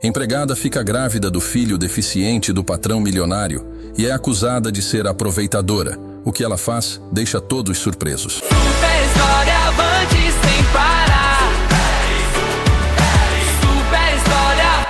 Empregada fica grávida do filho deficiente do patrão milionário e é acusada de ser aproveitadora. O que ela faz deixa todos surpresos. Super história, avante sem parar. Super história.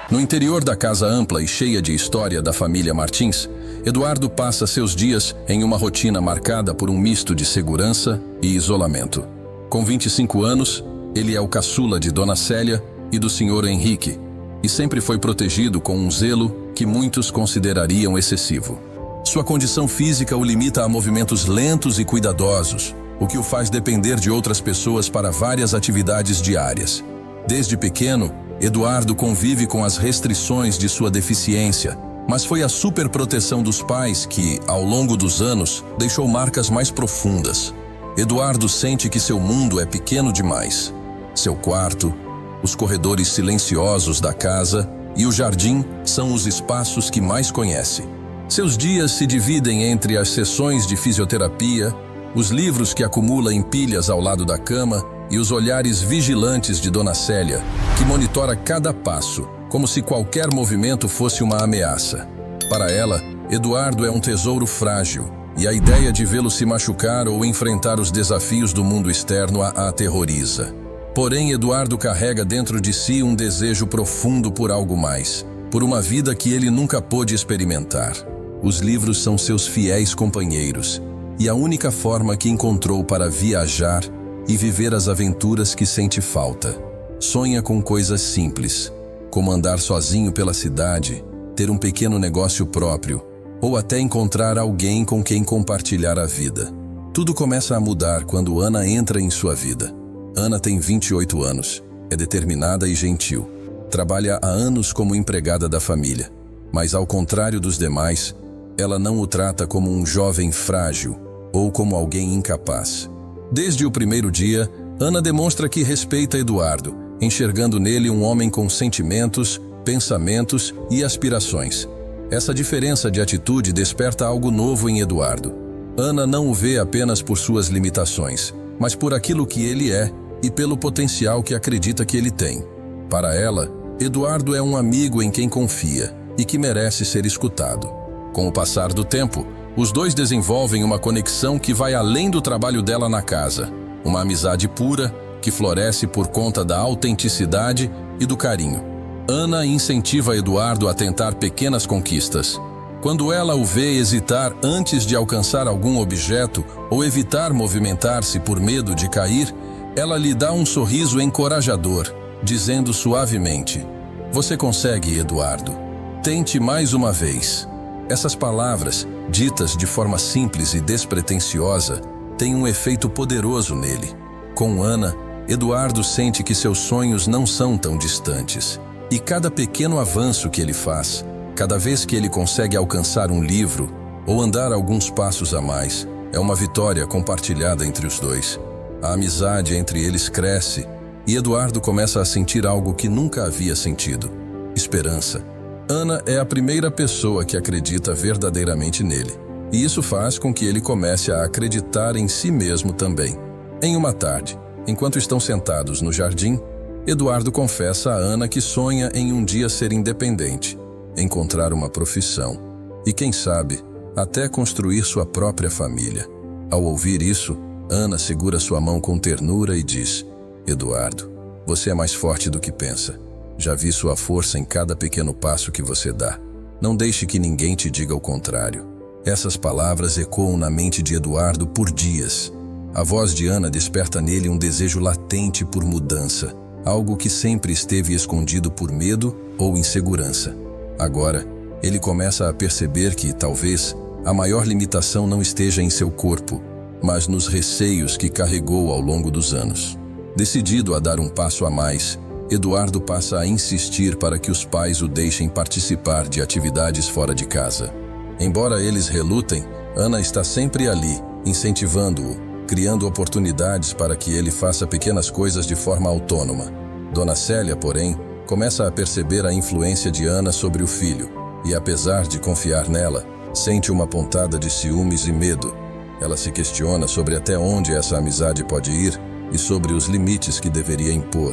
No interior da casa ampla e cheia de história da família Martins, Eduardo passa seus dias em uma rotina marcada por um misto de segurança e isolamento. Com 25 anos, ele é o caçula de Dona Célia e do Sr. Henrique, e sempre foi protegido com um zelo que muitos considerariam excessivo. Sua condição física o limita a movimentos lentos e cuidadosos, o que o faz depender de outras pessoas para várias atividades diárias. Desde pequeno, Eduardo convive com as restrições de sua deficiência, mas foi a superproteção dos pais que, ao longo dos anos, deixou marcas mais profundas. Eduardo sente que seu mundo é pequeno demais. Seu quarto, os corredores silenciosos da casa e o jardim são os espaços que mais conhece. Seus dias se dividem entre as sessões de fisioterapia, os livros que acumula em pilhas ao lado da cama e os olhares vigilantes de Dona Célia, que monitora cada passo, como se qualquer movimento fosse uma ameaça. Para ela, Eduardo é um tesouro frágil, e a ideia de vê-lo se machucar ou enfrentar os desafios do mundo externo a aterroriza. Porém, Eduardo carrega dentro de si um desejo profundo por algo mais, por uma vida que ele nunca pôde experimentar. Os livros são seus fiéis companheiros, e a única forma que encontrou para viajar e viver as aventuras que sente falta. Sonha com coisas simples, como andar sozinho pela cidade, ter um pequeno negócio próprio, ou até encontrar alguém com quem compartilhar a vida. Tudo começa a mudar quando Ana entra em sua vida. Ana tem 28 anos, é determinada e gentil. Trabalha há anos como empregada da família, mas ao contrário dos demais, ela não o trata como um jovem frágil ou como alguém incapaz. Desde o primeiro dia, Ana demonstra que respeita Eduardo, enxergando nele um homem com sentimentos, pensamentos e aspirações. Essa diferença de atitude desperta algo novo em Eduardo. Ana não o vê apenas por suas limitações, mas por aquilo que ele é e pelo potencial que acredita que ele tem. Para ela, Eduardo é um amigo em quem confia e que merece ser escutado. Com o passar do tempo, os dois desenvolvem uma conexão que vai além do trabalho dela na casa. Uma amizade pura que floresce por conta da autenticidade e do carinho. Ana incentiva Eduardo a tentar pequenas conquistas. Quando ela o vê hesitar antes de alcançar algum objeto ou evitar movimentar-se por medo de cair, ela lhe dá um sorriso encorajador, dizendo suavemente: "Você consegue, Eduardo. Tente mais uma vez." Essas palavras, ditas de forma simples e despretensiosa, têm um efeito poderoso nele. Com Ana, Eduardo sente que seus sonhos não são tão distantes. E cada pequeno avanço que ele faz, cada vez que ele consegue alcançar um livro ou andar alguns passos a mais, é uma vitória compartilhada entre os dois. A amizade entre eles cresce e Eduardo começa a sentir algo que nunca havia sentido: esperança. Ana é a primeira pessoa que acredita verdadeiramente nele, e isso faz com que ele comece a acreditar em si mesmo também. Em uma tarde, enquanto estão sentados no jardim, Eduardo confessa a Ana que sonha em um dia ser independente, encontrar uma profissão e, quem sabe, até construir sua própria família. Ao ouvir isso, Ana segura sua mão com ternura e diz: "Eduardo, você é mais forte do que pensa. Já vi sua força em cada pequeno passo que você dá. Não deixe que ninguém te diga o contrário." Essas palavras ecoam na mente de Eduardo por dias. A voz de Ana desperta nele um desejo latente por mudança, algo que sempre esteve escondido por medo ou insegurança. Agora, ele começa a perceber que, talvez, a maior limitação não esteja em seu corpo, mas nos receios que carregou ao longo dos anos. Decidido a dar um passo a mais, Eduardo passa a insistir para que os pais o deixem participar de atividades fora de casa. Embora eles relutem, Ana está sempre ali, incentivando-o, criando oportunidades para que ele faça pequenas coisas de forma autônoma. Dona Célia, porém, começa a perceber a influência de Ana sobre o filho e, apesar de confiar nela, sente uma pontada de ciúmes e medo. Ela se questiona sobre até onde essa amizade pode ir e sobre os limites que deveria impor.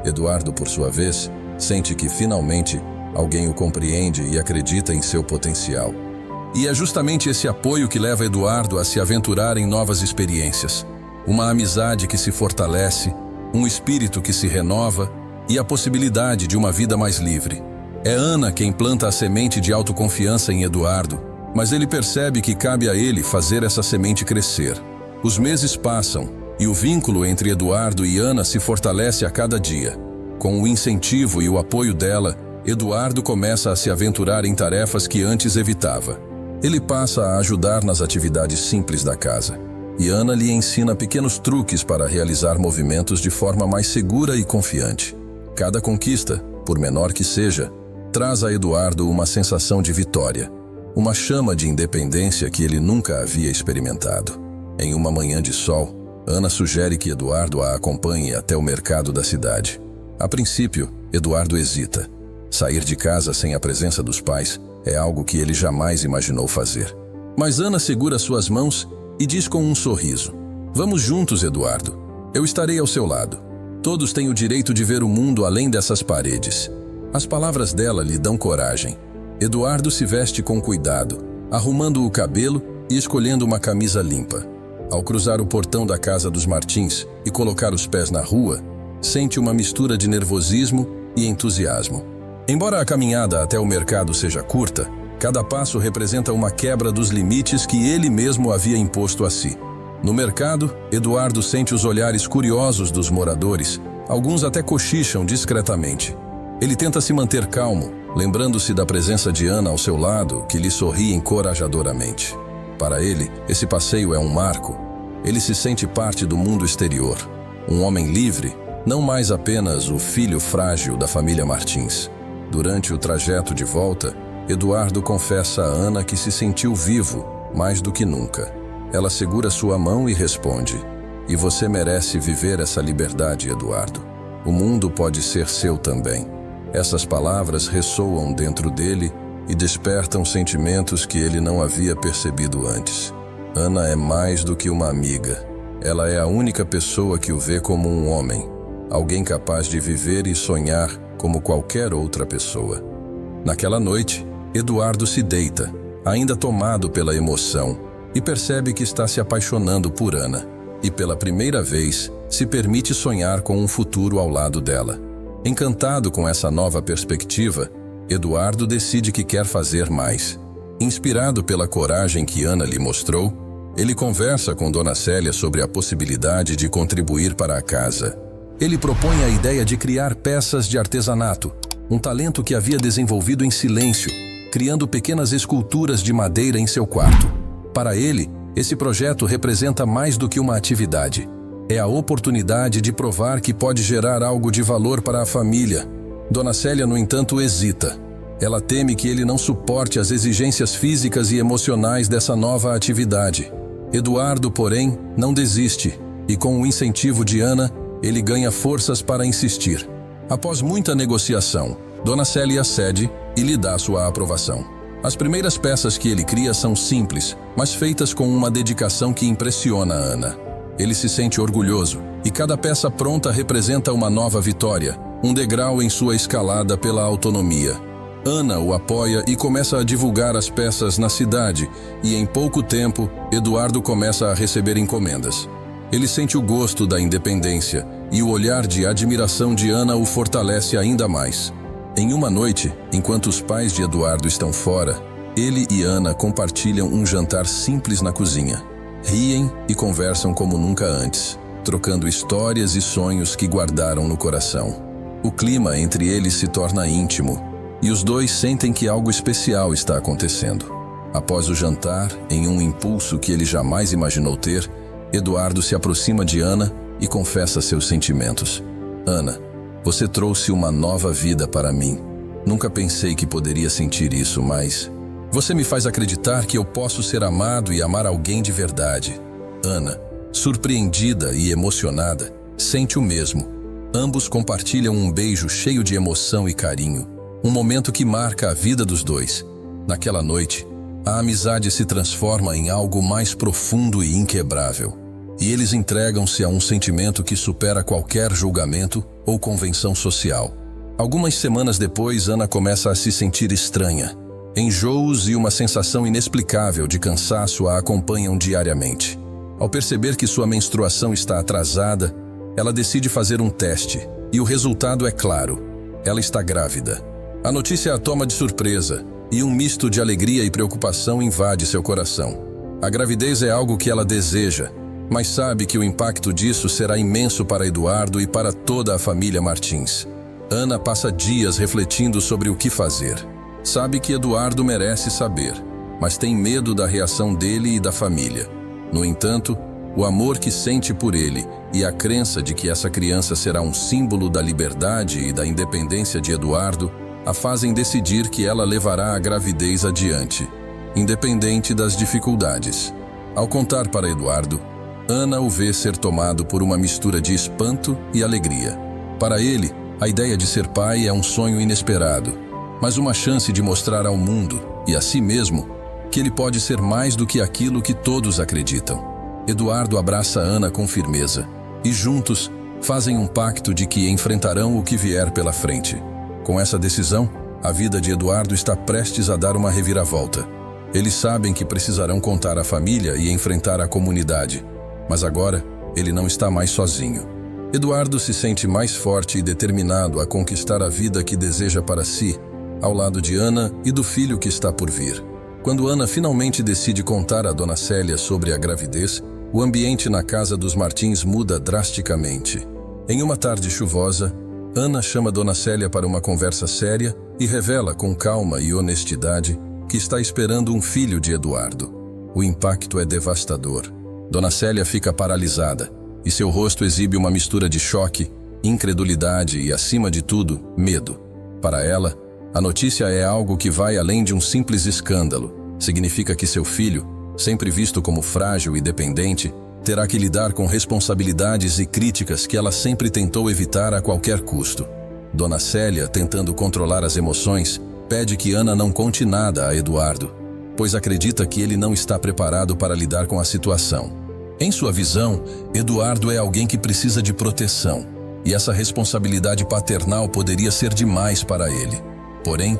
Eduardo, por sua vez, Sente que, finalmente, alguém o compreende e acredita em seu potencial. E é justamente esse apoio que leva Eduardo a se aventurar em novas experiências. Uma amizade que se fortalece, um espírito que se renova e a possibilidade de uma vida mais livre. É Ana quem planta a semente de autoconfiança em Eduardo, mas ele percebe que cabe a ele fazer essa semente crescer. Os meses passam e o vínculo entre Eduardo e Ana se fortalece a cada dia. Com o incentivo e o apoio dela, Eduardo começa a se aventurar em tarefas que antes evitava. Ele passa a ajudar nas atividades simples da casa, e Ana lhe ensina pequenos truques para realizar movimentos de forma mais segura e confiante. Cada conquista, por menor que seja, traz a Eduardo uma sensação de vitória, uma chama de independência que ele nunca havia experimentado. Em uma manhã de sol, Ana sugere que Eduardo a acompanhe até o mercado da cidade. A princípio, Eduardo hesita. Sair de casa sem a presença dos pais é algo que ele jamais imaginou fazer. Mas Ana segura suas mãos e diz com um sorriso: "Vamos juntos, Eduardo. Eu estarei ao seu lado. Todos têm o direito de ver o mundo além dessas paredes." As palavras dela lhe dão coragem. Eduardo se veste com cuidado, arrumando o cabelo e escolhendo uma camisa limpa. Ao cruzar o portão da casa dos Martins e colocar os pés na rua, sente uma mistura de nervosismo e entusiasmo. Embora a caminhada até o mercado seja curta, cada passo representa uma quebra dos limites que ele mesmo havia imposto a si. No mercado, Eduardo sente os olhares curiosos dos moradores, alguns até cochicham discretamente. Ele tenta se manter calmo, lembrando-se da presença de Ana ao seu lado, que lhe sorri encorajadoramente. Para ele, esse passeio é um marco. Ele se sente parte do mundo exterior, um homem livre, não mais apenas o filho frágil da família Martins. Durante o trajeto de volta, Eduardo confessa a Ana que se sentiu vivo, mais do que nunca. Ela segura sua mão e responde: "E você merece viver essa liberdade, Eduardo. O mundo pode ser seu também." Essas palavras ressoam dentro dele e despertam sentimentos que ele não havia percebido antes. Ana é mais do que uma amiga. Ela é a única pessoa que o vê como um homem, alguém capaz de viver e sonhar como qualquer outra pessoa. Naquela noite, Eduardo se deita, ainda tomado pela emoção, e percebe que está se apaixonando por Ana, e pela primeira vez se permite sonhar com um futuro ao lado dela. Encantado com essa nova perspectiva, Eduardo decide que quer fazer mais. Inspirado pela coragem que Ana lhe mostrou, ele conversa com Dona Célia sobre a possibilidade de contribuir para a casa. Ele propõe a ideia de criar peças de artesanato, um talento que havia desenvolvido em silêncio, criando pequenas esculturas de madeira em seu quarto. Para ele, esse projeto representa mais do que uma atividade. É a oportunidade de provar que pode gerar algo de valor para a família. Dona Célia, no entanto, hesita. Ela teme que ele não suporte as exigências físicas e emocionais dessa nova atividade. Eduardo, porém, não desiste, e com o incentivo de Ana, ele ganha forças para insistir. Após muita negociação, Dona Célia cede e lhe dá sua aprovação. As primeiras peças que ele cria são simples, mas feitas com uma dedicação que impressiona Ana. Ele se sente orgulhoso, e cada peça pronta representa uma nova vitória, um degrau em sua escalada pela autonomia. Ana o apoia e começa a divulgar as peças na cidade, e em pouco tempo, Eduardo começa a receber encomendas. Ele sente o gosto da independência, e o olhar de admiração de Ana o fortalece ainda mais. Em uma noite, enquanto os pais de Eduardo estão fora, ele e Ana compartilham um jantar simples na cozinha. Riem e conversam como nunca antes, trocando histórias e sonhos que guardaram no coração. O clima entre eles se torna íntimo, e os dois sentem que algo especial está acontecendo. Após o jantar, em um impulso que ele jamais imaginou ter, Eduardo se aproxima de Ana e confessa seus sentimentos. "Ana, você trouxe uma nova vida para mim. Nunca pensei que poderia sentir isso, mas você me faz acreditar que eu posso ser amado e amar alguém de verdade." Ana, surpreendida e emocionada, sente o mesmo. Ambos compartilham um beijo cheio de emoção e carinho, um momento que marca a vida dos dois. Naquela noite, a amizade se transforma em algo mais profundo e inquebrável, e eles entregam-se a um sentimento que supera qualquer julgamento ou convenção social. Algumas semanas depois, Ana começa a se sentir estranha. Enjoos e uma sensação inexplicável de cansaço a acompanham diariamente. Ao perceber que sua menstruação está atrasada, ela decide fazer um teste, e o resultado é claro: ela está grávida. A notícia a toma de surpresa, e um misto de alegria e preocupação invade seu coração. A gravidez é algo que ela deseja, mas sabe que o impacto disso será imenso para Eduardo e para toda a família Martins. Ana passa dias refletindo sobre o que fazer. Sabe que Eduardo merece saber, mas tem medo da reação dele e da família. No entanto, o amor que sente por ele e a crença de que essa criança será um símbolo da liberdade e da independência de Eduardo a fazem decidir que ela levará a gravidez adiante, independente das dificuldades. Ao contar para Eduardo, Ana o vê ser tomado por uma mistura de espanto e alegria. Para ele, a ideia de ser pai é um sonho inesperado, mas uma chance de mostrar ao mundo e a si mesmo que ele pode ser mais do que aquilo que todos acreditam. Eduardo abraça Ana com firmeza e juntos fazem um pacto de que enfrentarão o que vier pela frente. Com essa decisão, a vida de Eduardo está prestes a dar uma reviravolta. Eles sabem que precisarão contar à família e enfrentar a comunidade, mas agora ele não está mais sozinho. Eduardo se sente mais forte e determinado a conquistar a vida que deseja para si, ao lado de Ana e do filho que está por vir. Quando Ana finalmente decide contar a Dona Célia sobre a gravidez, o ambiente na casa dos Martins muda drasticamente. Em uma tarde chuvosa, Ana chama Dona Célia para uma conversa séria e revela com calma e honestidade que está esperando um filho de Eduardo. O impacto é devastador. Dona Célia fica paralisada e seu rosto exibe uma mistura de choque, incredulidade e, acima de tudo, medo. Para ela, a notícia é algo que vai além de um simples escândalo. Significa que seu filho, sempre visto como frágil e dependente, terá que lidar com responsabilidades e críticas que ela sempre tentou evitar a qualquer custo. Dona Célia, tentando controlar as emoções, pede que Ana não conte nada a Eduardo, pois acredita que ele não está preparado para lidar com a situação. Em sua visão, Eduardo é alguém que precisa de proteção, e essa responsabilidade paternal poderia ser demais para ele. Porém,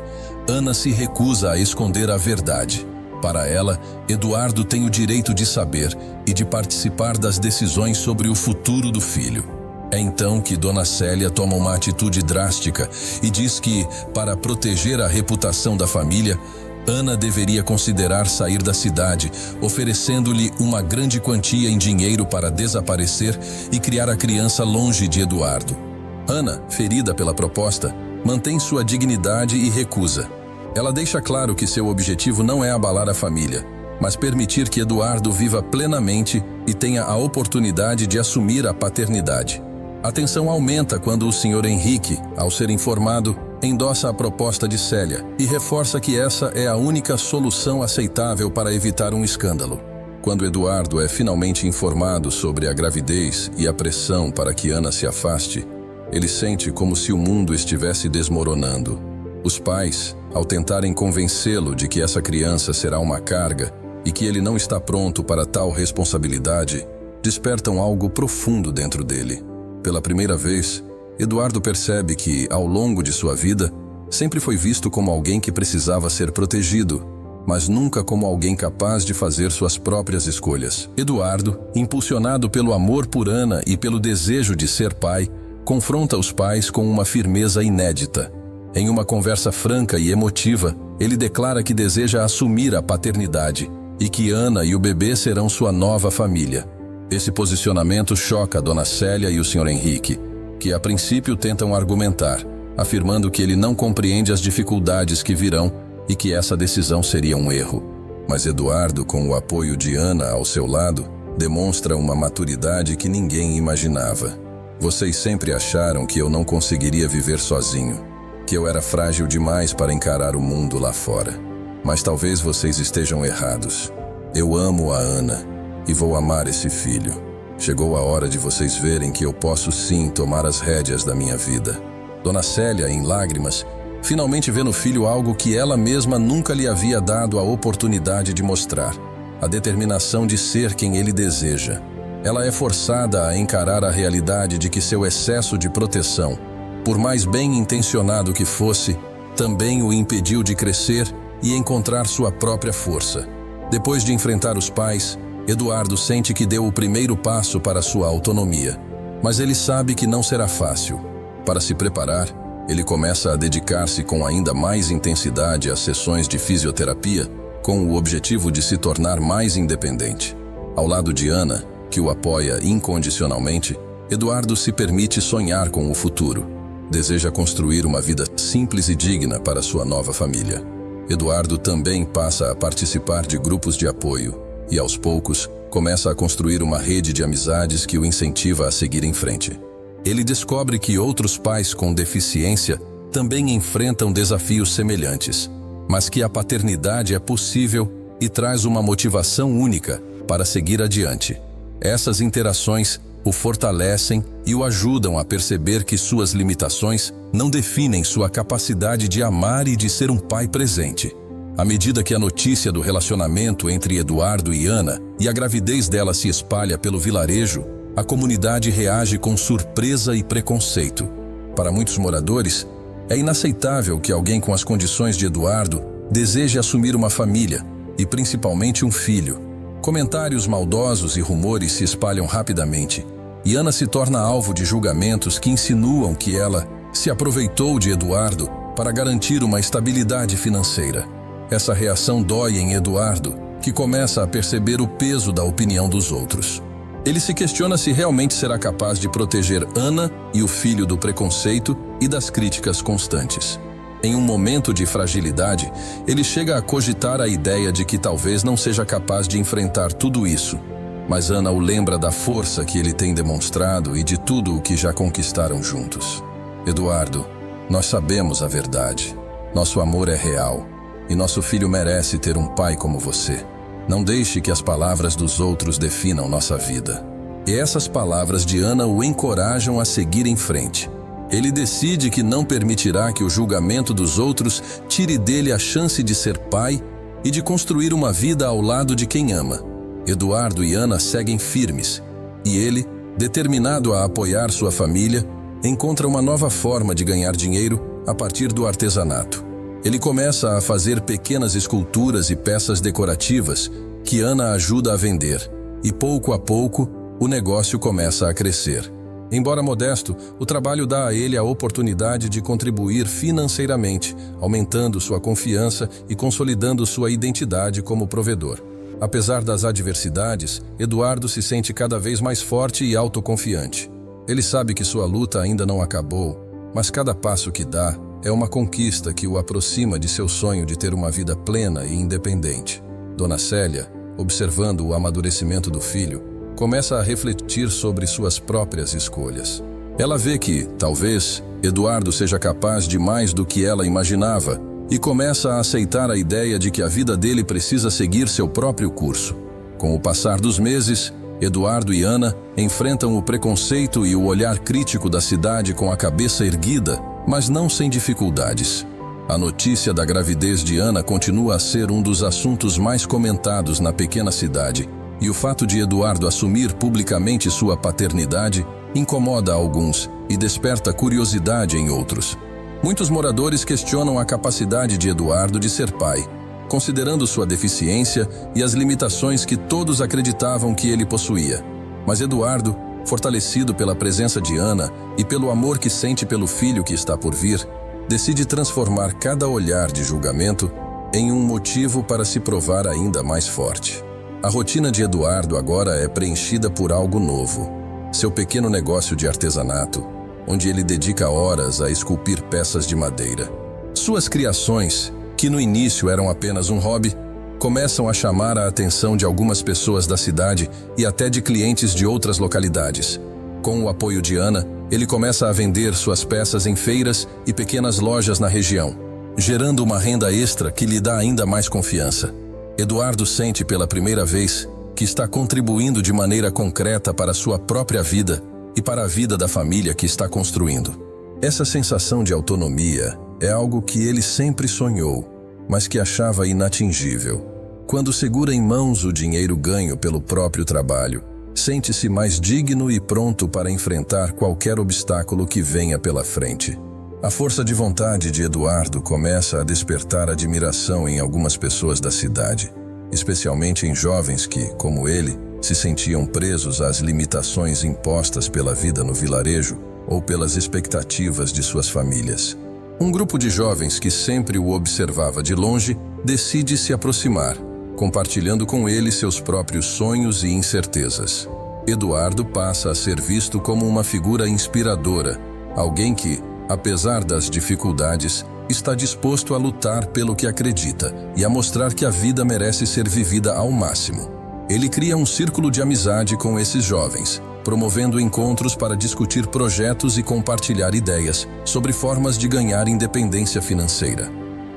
Ana se recusa a esconder a verdade. Para ela, Eduardo tem o direito de saber e de participar das decisões sobre o futuro do filho. É então que Dona Célia toma uma atitude drástica e diz que, para proteger a reputação da família, Ana deveria considerar sair da cidade, oferecendo-lhe uma grande quantia em dinheiro para desaparecer e criar a criança longe de Eduardo. Ana, ferida pela proposta, mantém sua dignidade e recusa. Ela deixa claro que seu objetivo não é abalar a família, mas permitir que Eduardo viva plenamente e tenha a oportunidade de assumir a paternidade. A tensão aumenta quando o Sr. Henrique, ao ser informado, endossa a proposta de Célia e reforça que essa é a única solução aceitável para evitar um escândalo. Quando Eduardo é finalmente informado sobre a gravidez e a pressão para que Ana se afaste, ele sente como se o mundo estivesse desmoronando. Os pais, ao tentarem convencê-lo de que essa criança será uma carga e que ele não está pronto para tal responsabilidade, despertam algo profundo dentro dele. Pela primeira vez, Eduardo percebe que, ao longo de sua vida, sempre foi visto como alguém que precisava ser protegido, mas nunca como alguém capaz de fazer suas próprias escolhas. Eduardo, impulsionado pelo amor por Ana e pelo desejo de ser pai, confronta os pais com uma firmeza inédita. Em uma conversa franca e emotiva, ele declara que deseja assumir a paternidade e que Ana e o bebê serão sua nova família. Esse posicionamento choca Dona Célia e o Sr. Henrique, que a princípio tentam argumentar, afirmando que ele não compreende as dificuldades que virão e que essa decisão seria um erro. Mas Eduardo, com o apoio de Ana ao seu lado, demonstra uma maturidade que ninguém imaginava. Vocês sempre acharam que eu não conseguiria viver sozinho, que eu era frágil demais para encarar o mundo lá fora. Mas talvez vocês estejam errados. Eu amo a Ana e vou amar esse filho. Chegou a hora de vocês verem que eu posso sim tomar as rédeas da minha vida. Dona Célia, em lágrimas, finalmente vê no filho algo que ela mesma nunca lhe havia dado a oportunidade de mostrar: a determinação de ser quem ele deseja. Ela é forçada a encarar a realidade de que seu excesso de proteção por mais bem-intencionado que fosse, também o impediu de crescer e encontrar sua própria força. Depois de enfrentar os pais, Eduardo sente que deu o primeiro passo para sua autonomia. Mas ele sabe que não será fácil. Para se preparar, ele começa a dedicar-se com ainda mais intensidade às sessões de fisioterapia, com o objetivo de se tornar mais independente. Ao lado de Ana, que o apoia incondicionalmente, Eduardo se permite sonhar com o futuro. Deseja construir uma vida simples e digna para sua nova família. Eduardo também passa a participar de grupos de apoio e, aos poucos, começa a construir uma rede de amizades que o incentiva a seguir em frente. Ele descobre que outros pais com deficiência também enfrentam desafios semelhantes, mas que a paternidade é possível e traz uma motivação única para seguir adiante. Essas interações o fortalecem e o ajudam a perceber que suas limitações não definem sua capacidade de amar e de ser um pai presente. À medida que a notícia do relacionamento entre Eduardo e Ana e a gravidez dela se espalha pelo vilarejo, a comunidade reage com surpresa e preconceito. Para muitos moradores, é inaceitável que alguém com as condições de Eduardo deseje assumir uma família, e principalmente um filho. Comentários maldosos e rumores se espalham rapidamente, e Ana se torna alvo de julgamentos que insinuam que ela se aproveitou de Eduardo para garantir uma estabilidade financeira. Essa reação dói em Eduardo, que começa a perceber o peso da opinião dos outros. Ele se questiona se realmente será capaz de proteger Ana e o filho do preconceito e das críticas constantes. Em um momento de fragilidade, ele chega a cogitar a ideia de que talvez não seja capaz de enfrentar tudo isso. Mas Ana o lembra da força que ele tem demonstrado e de tudo o que já conquistaram juntos. Eduardo, nós sabemos a verdade. Nosso amor é real e nosso filho merece ter um pai como você. Não deixe que as palavras dos outros definam nossa vida. E essas palavras de Ana o encorajam a seguir em frente. Ele decide que não permitirá que o julgamento dos outros tire dele a chance de ser pai e de construir uma vida ao lado de quem ama. Eduardo e Ana seguem firmes, e ele, determinado a apoiar sua família, encontra uma nova forma de ganhar dinheiro a partir do artesanato. Ele começa a fazer pequenas esculturas e peças decorativas que Ana ajuda a vender, e pouco a pouco o negócio começa a crescer. Embora modesto, o trabalho dá a ele a oportunidade de contribuir financeiramente, aumentando sua confiança e consolidando sua identidade como provedor. Apesar das adversidades, Eduardo se sente cada vez mais forte e autoconfiante. Ele sabe que sua luta ainda não acabou, mas cada passo que dá é uma conquista que o aproxima de seu sonho de ter uma vida plena e independente. Dona Célia, observando o amadurecimento do filho, começa a refletir sobre suas próprias escolhas. Ela vê que, talvez, Eduardo seja capaz de mais do que ela imaginava e começa a aceitar a ideia de que a vida dele precisa seguir seu próprio curso. Com o passar dos meses, Eduardo e Ana enfrentam o preconceito e o olhar crítico da cidade com a cabeça erguida, mas não sem dificuldades. A notícia da gravidez de Ana continua a ser um dos assuntos mais comentados na pequena cidade, e o fato de Eduardo assumir publicamente sua paternidade incomoda alguns e desperta curiosidade em outros. Muitos moradores questionam a capacidade de Eduardo de ser pai, considerando sua deficiência e as limitações que todos acreditavam que ele possuía. Mas Eduardo, fortalecido pela presença de Ana e pelo amor que sente pelo filho que está por vir, decide transformar cada olhar de julgamento em um motivo para se provar ainda mais forte. A rotina de Eduardo agora é preenchida por algo novo. Seu pequeno negócio de artesanato, onde ele dedica horas a esculpir peças de madeira. Suas criações, que no início eram apenas um hobby, começam a chamar a atenção de algumas pessoas da cidade e até de clientes de outras localidades. Com o apoio de Ana, ele começa a vender suas peças em feiras e pequenas lojas na região, gerando uma renda extra que lhe dá ainda mais confiança. Eduardo sente pela primeira vez que está contribuindo de maneira concreta para sua própria vida e para a vida da família que está construindo. Essa sensação de autonomia é algo que ele sempre sonhou, mas que achava inatingível. Quando segura em mãos o dinheiro ganho pelo próprio trabalho, sente-se mais digno e pronto para enfrentar qualquer obstáculo que venha pela frente. A força de vontade de Eduardo começa a despertar admiração em algumas pessoas da cidade, especialmente em jovens que, como ele, se sentiam presos às limitações impostas pela vida no vilarejo ou pelas expectativas de suas famílias. Um grupo de jovens que sempre o observava de longe decide se aproximar, compartilhando com ele seus próprios sonhos e incertezas. Eduardo passa a ser visto como uma figura inspiradora, alguém que, apesar das dificuldades, está disposto a lutar pelo que acredita e a mostrar que a vida merece ser vivida ao máximo. Ele cria um círculo de amizade com esses jovens, promovendo encontros para discutir projetos e compartilhar ideias sobre formas de ganhar independência financeira.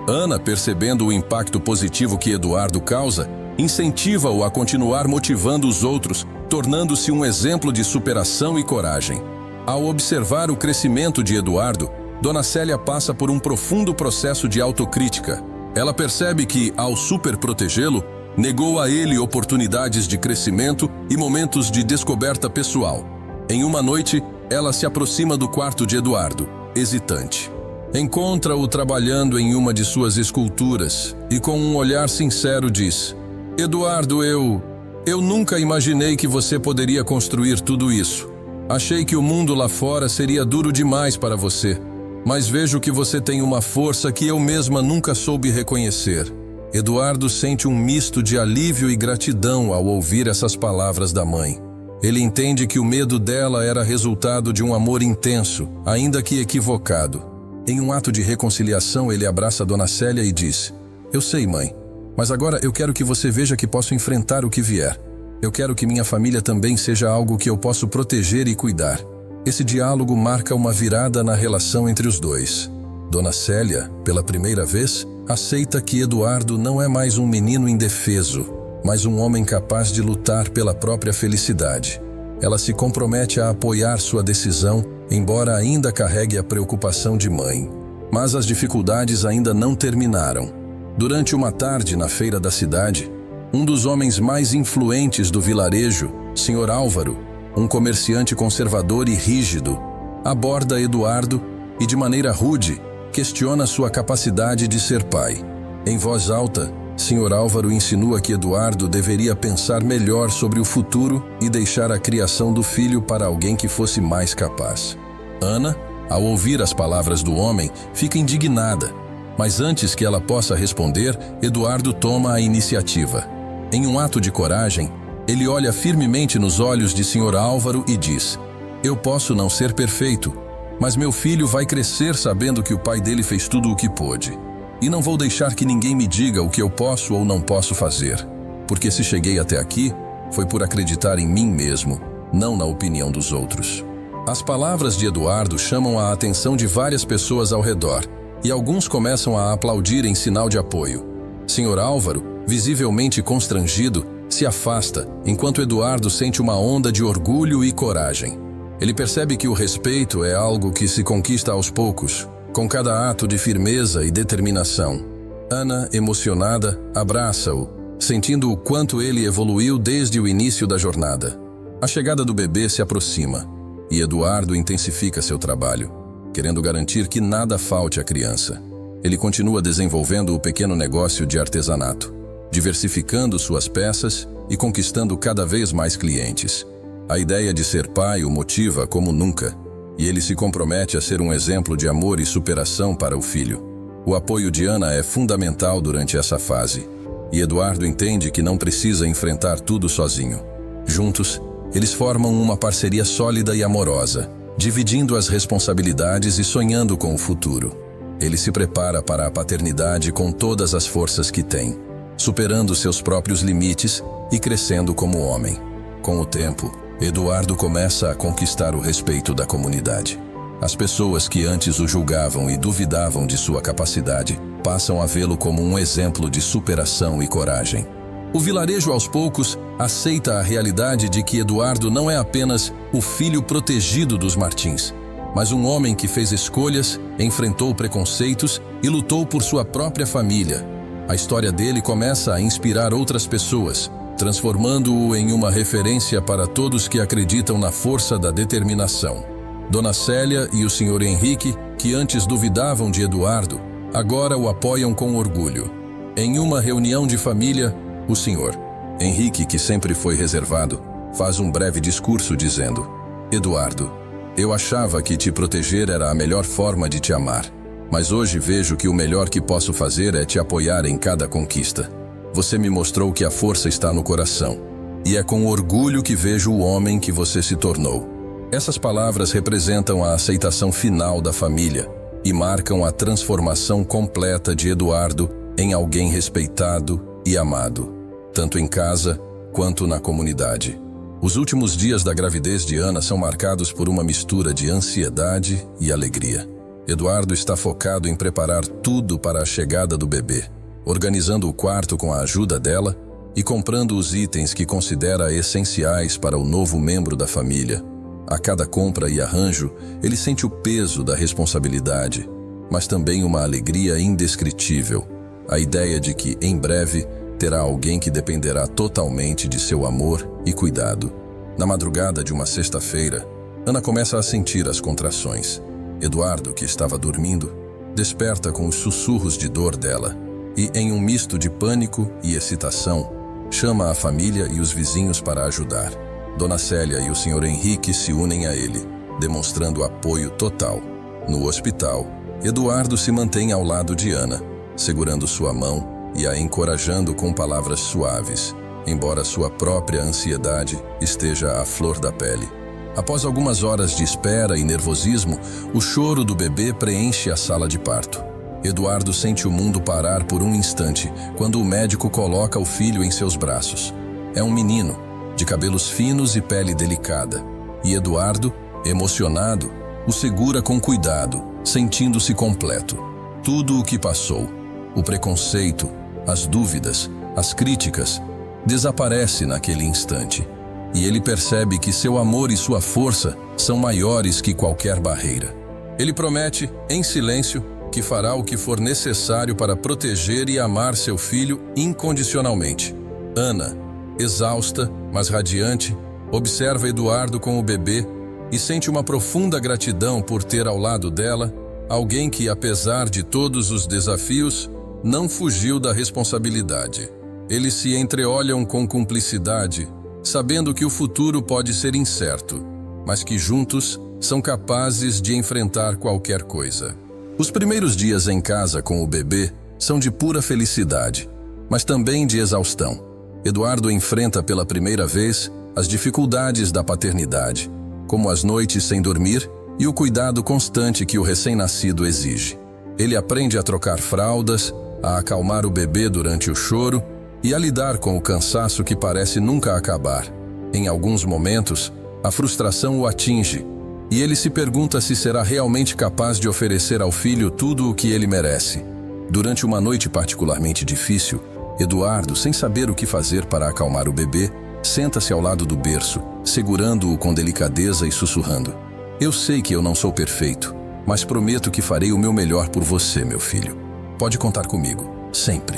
Ana, percebendo o impacto positivo que Eduardo causa, incentiva-o a continuar motivando os outros, tornando-se um exemplo de superação e coragem. Ao observar o crescimento de Eduardo, Dona Célia passa por um profundo processo de autocrítica. Ela percebe que, ao superprotegê-lo, negou a ele oportunidades de crescimento e momentos de descoberta pessoal. Em uma noite, ela se aproxima do quarto de Eduardo, hesitante. Encontra-o trabalhando em uma de suas esculturas e, com um olhar sincero, diz: Eduardo, eu nunca imaginei que você poderia construir tudo isso. Achei que o mundo lá fora seria duro demais para você, mas vejo que você tem uma força que eu mesma nunca soube reconhecer. Eduardo sente um misto de alívio e gratidão ao ouvir essas palavras da mãe. Ele entende que o medo dela era resultado de um amor intenso, ainda que equivocado. Em um ato de reconciliação, ele abraça Dona Célia e diz: Eu sei, mãe, mas agora eu quero que você veja que posso enfrentar o que vier. Eu quero que minha família também seja algo que eu posso proteger e cuidar. Esse diálogo marca uma virada na relação entre os dois. Dona Célia, pela primeira vez, aceita que Eduardo não é mais um menino indefeso, mas um homem capaz de lutar pela própria felicidade. Ela se compromete a apoiar sua decisão, embora ainda carregue a preocupação de mãe. Mas as dificuldades ainda não terminaram. Durante uma tarde na feira da cidade, um dos homens mais influentes do vilarejo, Sr. Álvaro, um comerciante conservador e rígido, aborda Eduardo e, de maneira rude, questiona sua capacidade de ser pai. Em voz alta, Sr. Álvaro insinua que Eduardo deveria pensar melhor sobre o futuro e deixar a criação do filho para alguém que fosse mais capaz. Ana, ao ouvir as palavras do homem, fica indignada, mas antes que ela possa responder, Eduardo toma a iniciativa. Em um ato de coragem, ele olha firmemente nos olhos de Sr. Álvaro e diz: Eu posso não ser perfeito, mas meu filho vai crescer sabendo que o pai dele fez tudo o que pôde. E não vou deixar que ninguém me diga o que eu posso ou não posso fazer, porque se cheguei até aqui, foi por acreditar em mim mesmo, não na opinião dos outros. As palavras de Eduardo chamam a atenção de várias pessoas ao redor, e alguns começam a aplaudir em sinal de apoio. Sr. Álvaro, visivelmente constrangido, se afasta, enquanto Eduardo sente uma onda de orgulho e coragem. Ele percebe que o respeito é algo que se conquista aos poucos, com cada ato de firmeza e determinação. Ana, emocionada, abraça-o, sentindo o quanto ele evoluiu desde o início da jornada. A chegada do bebê se aproxima, e Eduardo intensifica seu trabalho, querendo garantir que nada falte à criança. Ele continua desenvolvendo o pequeno negócio de artesanato, diversificando suas peças e conquistando cada vez mais clientes. A ideia de ser pai o motiva como nunca, e ele se compromete a ser um exemplo de amor e superação para o filho. O apoio de Ana é fundamental durante essa fase, e Eduardo entende que não precisa enfrentar tudo sozinho. Juntos, eles formam uma parceria sólida e amorosa, dividindo as responsabilidades e sonhando com o futuro. Ele se prepara para a paternidade com todas as forças que tem, superando seus próprios limites e crescendo como homem. Com o tempo, Eduardo começa a conquistar o respeito da comunidade. As pessoas que antes o julgavam e duvidavam de sua capacidade passam a vê-lo como um exemplo de superação e coragem. O vilarejo, aos poucos, aceita a realidade de que Eduardo não é apenas o filho protegido dos Martins, mas um homem que fez escolhas, enfrentou preconceitos e lutou por sua própria família. A história dele começa a inspirar outras pessoas, transformando-o em uma referência para todos que acreditam na força da determinação. Dona Célia e o Sr. Henrique, que antes duvidavam de Eduardo, agora o apoiam com orgulho. Em uma reunião de família, o Sr. Henrique, que sempre foi reservado, faz um breve discurso dizendo: Eduardo, eu achava que te proteger era a melhor forma de te amar, mas hoje vejo que o melhor que posso fazer é te apoiar em cada conquista. Você me mostrou que a força está no coração, e é com orgulho que vejo o homem que você se tornou. Essas palavras representam a aceitação final da família e marcam a transformação completa de Eduardo em alguém respeitado e amado, tanto em casa quanto na comunidade. Os últimos dias da gravidez de Ana são marcados por uma mistura de ansiedade e alegria. Eduardo está focado em preparar tudo para a chegada do bebê, organizando o quarto com a ajuda dela e comprando os itens que considera essenciais para o novo membro da família. A cada compra e arranjo, ele sente o peso da responsabilidade, mas também uma alegria indescritível, a ideia de que, em breve, terá alguém que dependerá totalmente de seu amor e cuidado. Na madrugada de uma sexta-feira, Ana começa a sentir as contrações. Eduardo, que estava dormindo, desperta com os sussurros de dor dela e, em um misto de pânico e excitação, chama a família e os vizinhos para ajudar. Dona Célia e o Sr. Henrique se unem a ele, demonstrando apoio total. No hospital, Eduardo se mantém ao lado de Ana, segurando sua mão e a encorajando com palavras suaves, embora sua própria ansiedade esteja à flor da pele. Após algumas horas de espera e nervosismo, o choro do bebê preenche a sala de parto. Eduardo sente o mundo parar por um instante quando o médico coloca o filho em seus braços. É um menino, de cabelos finos e pele delicada, e Eduardo, emocionado, o segura com cuidado, sentindo-se completo. Tudo o que passou, o preconceito, as dúvidas, as críticas, desaparece naquele instante, e ele percebe que seu amor e sua força são maiores que qualquer barreira. Ele promete, em silêncio, que fará o que for necessário para proteger e amar seu filho incondicionalmente. Ana, exausta, mas radiante, observa Eduardo com o bebê e sente uma profunda gratidão por ter ao lado dela alguém que, apesar de todos os desafios, não fugiu da responsabilidade. Eles se entreolham com cumplicidade, sabendo que o futuro pode ser incerto, mas que juntos são capazes de enfrentar qualquer coisa. Os primeiros dias em casa com o bebê são de pura felicidade, mas também de exaustão. Eduardo enfrenta pela primeira vez as dificuldades da paternidade, como as noites sem dormir e o cuidado constante que o recém-nascido exige. Ele aprende a trocar fraldas, a acalmar o bebê durante o choro e a lidar com o cansaço que parece nunca acabar. Em alguns momentos, a frustração o atinge e ele se pergunta se será realmente capaz de oferecer ao filho tudo o que ele merece. Durante uma noite particularmente difícil, Eduardo, sem saber o que fazer para acalmar o bebê, senta-se ao lado do berço, segurando-o com delicadeza e sussurrando: Eu sei que eu não sou perfeito, mas prometo que farei o meu melhor por você, meu filho. Pode contar comigo, sempre.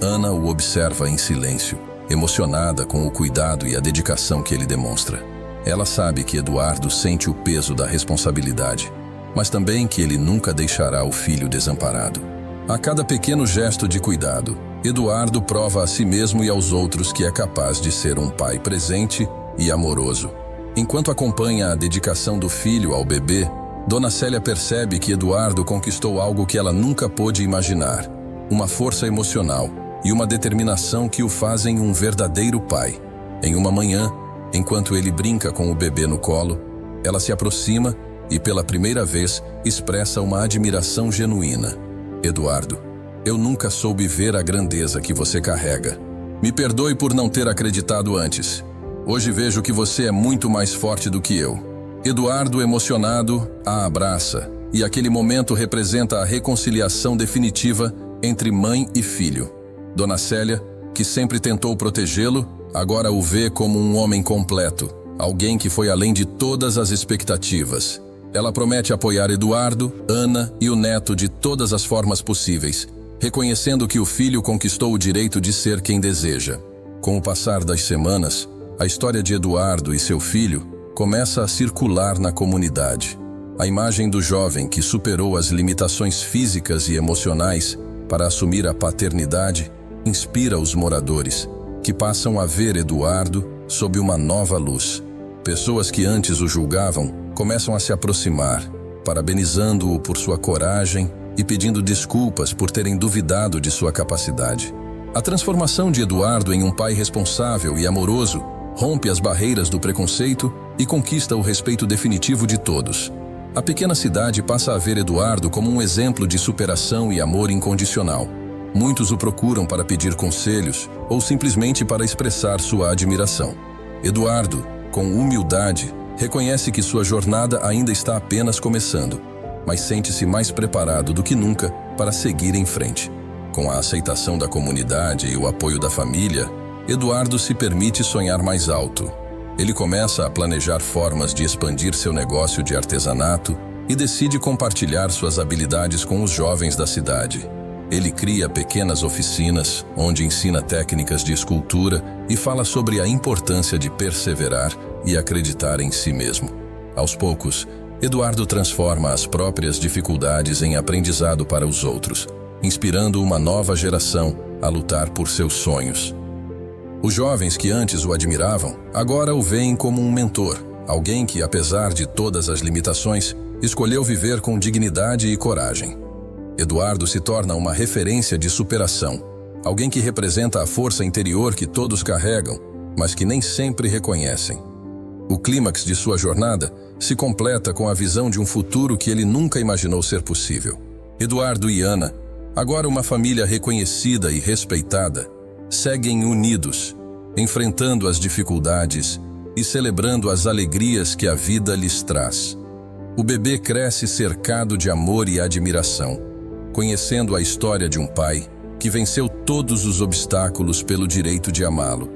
Ana o observa em silêncio, emocionada com o cuidado e a dedicação que ele demonstra. Ela sabe que Eduardo sente o peso da responsabilidade, mas também que ele nunca deixará o filho desamparado. A cada pequeno gesto de cuidado, Eduardo prova a si mesmo e aos outros que é capaz de ser um pai presente e amoroso. Enquanto acompanha a dedicação do filho ao bebê, Dona Célia percebe que Eduardo conquistou algo que ela nunca pôde imaginar: uma força emocional e uma determinação que o fazem um verdadeiro pai. Em uma manhã, enquanto ele brinca com o bebê no colo, ela se aproxima e, pela primeira vez, expressa uma admiração genuína. Eduardo, eu nunca soube ver a grandeza que você carrega. Me perdoe por não ter acreditado antes. Hoje vejo que você é muito mais forte do que eu. Eduardo, emocionado, a abraça, e aquele momento representa a reconciliação definitiva entre mãe e filho. Dona Célia, que sempre tentou protegê-lo, agora o vê como um homem completo, alguém que foi além de todas as expectativas. Ela promete apoiar Eduardo, Ana e o neto de todas as formas possíveis, reconhecendo que o filho conquistou o direito de ser quem deseja. Com o passar das semanas, a história de Eduardo e seu filho começa a circular na comunidade. A imagem do jovem que superou as limitações físicas e emocionais para assumir a paternidade inspira os moradores, que passam a ver Eduardo sob uma nova luz. Pessoas que antes o julgavam começam a se aproximar, parabenizando-o por sua coragem e pedindo desculpas por terem duvidado de sua capacidade. A transformação de Eduardo em um pai responsável e amoroso rompe as barreiras do preconceito e conquista o respeito definitivo de todos. A pequena cidade passa a ver Eduardo como um exemplo de superação e amor incondicional. Muitos o procuram para pedir conselhos ou simplesmente para expressar sua admiração. Eduardo, com humildade, reconhece que sua jornada ainda está apenas começando, mas sente-se mais preparado do que nunca para seguir em frente. Com a aceitação da comunidade e o apoio da família, Eduardo se permite sonhar mais alto. Ele começa a planejar formas de expandir seu negócio de artesanato e decide compartilhar suas habilidades com os jovens da cidade. Ele cria pequenas oficinas, onde ensina técnicas de escultura e fala sobre a importância de perseverar e acreditar em si mesmo. Aos poucos, Eduardo transforma as próprias dificuldades em aprendizado para os outros, inspirando uma nova geração a lutar por seus sonhos. Os jovens que antes o admiravam, agora o veem como um mentor, alguém que, apesar de todas as limitações, escolheu viver com dignidade e coragem. Eduardo se torna uma referência de superação, alguém que representa a força interior que todos carregam, mas que nem sempre reconhecem. O clímax de sua jornada se completa com a visão de um futuro que ele nunca imaginou ser possível. Eduardo e Ana, agora uma família reconhecida e respeitada, seguem unidos, enfrentando as dificuldades e celebrando as alegrias que a vida lhes traz. O bebê cresce cercado de amor e admiração, conhecendo a história de um pai que venceu todos os obstáculos pelo direito de amá-lo.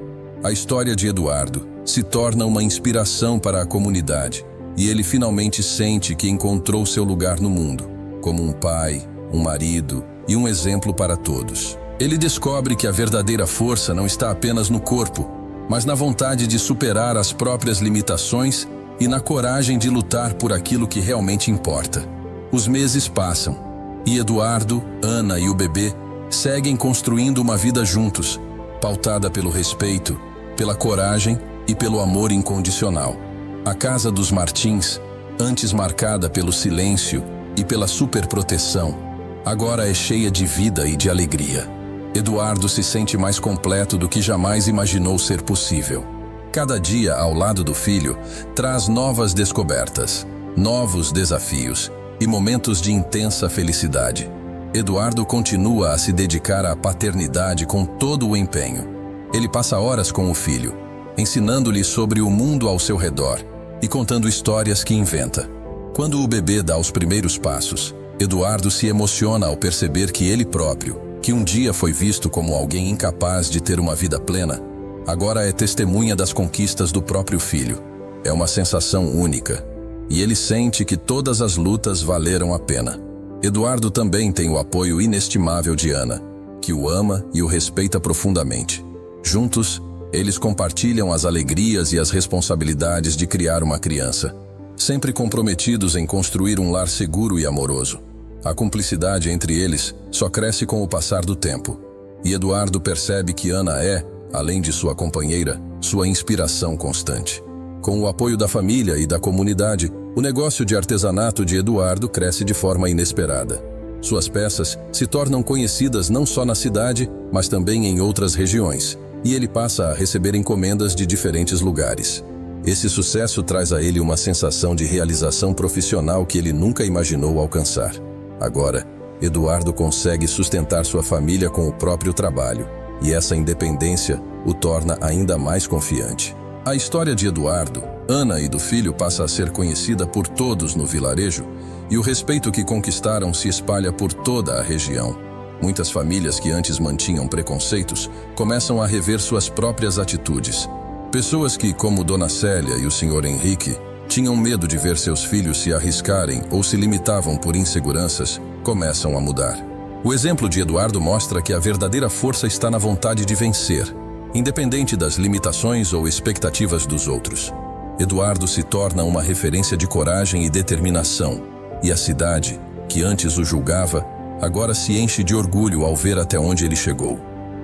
A história de Eduardo se torna uma inspiração para a comunidade e ele finalmente sente que encontrou seu lugar no mundo, como um pai, um marido e um exemplo para todos. Ele descobre que a verdadeira força não está apenas no corpo, mas na vontade de superar as próprias limitações e na coragem de lutar por aquilo que realmente importa. Os meses passam e Eduardo, Ana e o bebê seguem construindo uma vida juntos, pautada pelo respeito, pela coragem e pelo amor incondicional. A casa dos Martins, antes marcada pelo silêncio e pela superproteção, agora é cheia de vida e de alegria. Eduardo se sente mais completo do que jamais imaginou ser possível. Cada dia ao lado do filho traz novas descobertas, novos desafios e momentos de intensa felicidade. Eduardo continua a se dedicar à paternidade com todo o empenho. Ele passa horas com o filho, ensinando-lhe sobre o mundo ao seu redor e contando histórias que inventa. Quando o bebê dá os primeiros passos, Eduardo se emociona ao perceber que ele próprio, que um dia foi visto como alguém incapaz de ter uma vida plena, agora é testemunha das conquistas do próprio filho. É uma sensação única, e ele sente que todas as lutas valeram a pena. Eduardo também tem o apoio inestimável de Ana, que o ama e o respeita profundamente. Juntos, eles compartilham as alegrias e as responsabilidades de criar uma criança, sempre comprometidos em construir um lar seguro e amoroso. A cumplicidade entre eles só cresce com o passar do tempo, e Eduardo percebe que Ana é, além de sua companheira, sua inspiração constante. Com o apoio da família e da comunidade, o negócio de artesanato de Eduardo cresce de forma inesperada. Suas peças se tornam conhecidas não só na cidade, mas também em outras regiões, e ele passa a receber encomendas de diferentes lugares. Esse sucesso traz a ele uma sensação de realização profissional que ele nunca imaginou alcançar. Agora, Eduardo consegue sustentar sua família com o próprio trabalho, e essa independência o torna ainda mais confiante. A história de Eduardo, Ana e do filho passa a ser conhecida por todos no vilarejo, e o respeito que conquistaram se espalha por toda a região. Muitas famílias que antes mantinham preconceitos começam a rever suas próprias atitudes. Pessoas que, como Dona Célia e o Sr. Henrique, tinham medo de ver seus filhos se arriscarem ou se limitavam por inseguranças, começam a mudar. O exemplo de Eduardo mostra que a verdadeira força está na vontade de vencer, independente das limitações ou expectativas dos outros. Eduardo se torna uma referência de coragem e determinação, e a cidade, que antes o julgava, agora se enche de orgulho ao ver até onde ele chegou.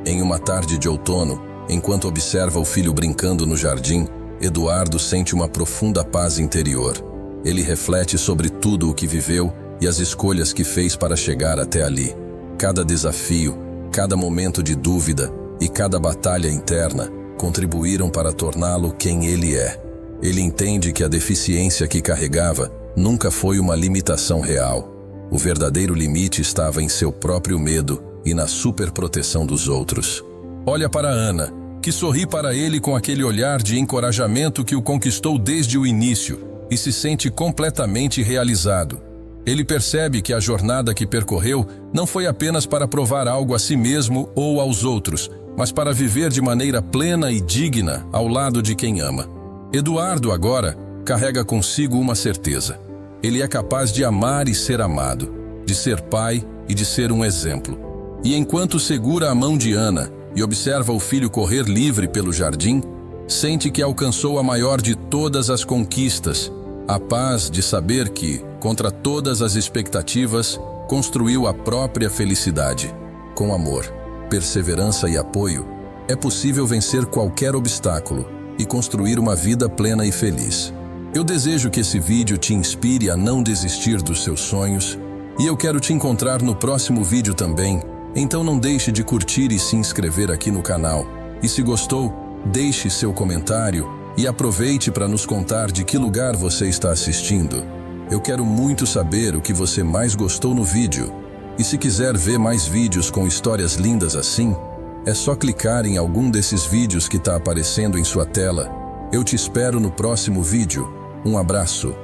Em uma tarde de outono, enquanto observa o filho brincando no jardim, Eduardo sente uma profunda paz interior. Ele reflete sobre tudo o que viveu e as escolhas que fez para chegar até ali. Cada desafio, cada momento de dúvida e cada batalha interna contribuíram para torná-lo quem ele é. Ele entende que a deficiência que carregava nunca foi uma limitação real. O verdadeiro limite estava em seu próprio medo e na superproteção dos outros. Olha para Ana, que sorri para ele com aquele olhar de encorajamento que o conquistou desde o início e se sente completamente realizado. Ele percebe que a jornada que percorreu não foi apenas para provar algo a si mesmo ou aos outros, mas para viver de maneira plena e digna ao lado de quem ama. Eduardo agora carrega consigo uma certeza. Ele é capaz de amar e ser amado, de ser pai e de ser um exemplo. E enquanto segura a mão de Ana e observa o filho correr livre pelo jardim, sente que alcançou a maior de todas as conquistas, a paz de saber que, contra todas as expectativas, construiu a própria felicidade. Com amor, perseverança e apoio, é possível vencer qualquer obstáculo e construir uma vida plena e feliz. Eu desejo que esse vídeo te inspire a não desistir dos seus sonhos e eu quero te encontrar no próximo vídeo também, então não deixe de curtir e se inscrever aqui no canal. E se gostou, deixe seu comentário e aproveite para nos contar de que lugar você está assistindo. Eu quero muito saber o que você mais gostou no vídeo. E se quiser ver mais vídeos com histórias lindas assim, é só clicar em algum desses vídeos que está aparecendo em sua tela. Eu te espero no próximo vídeo. Um abraço.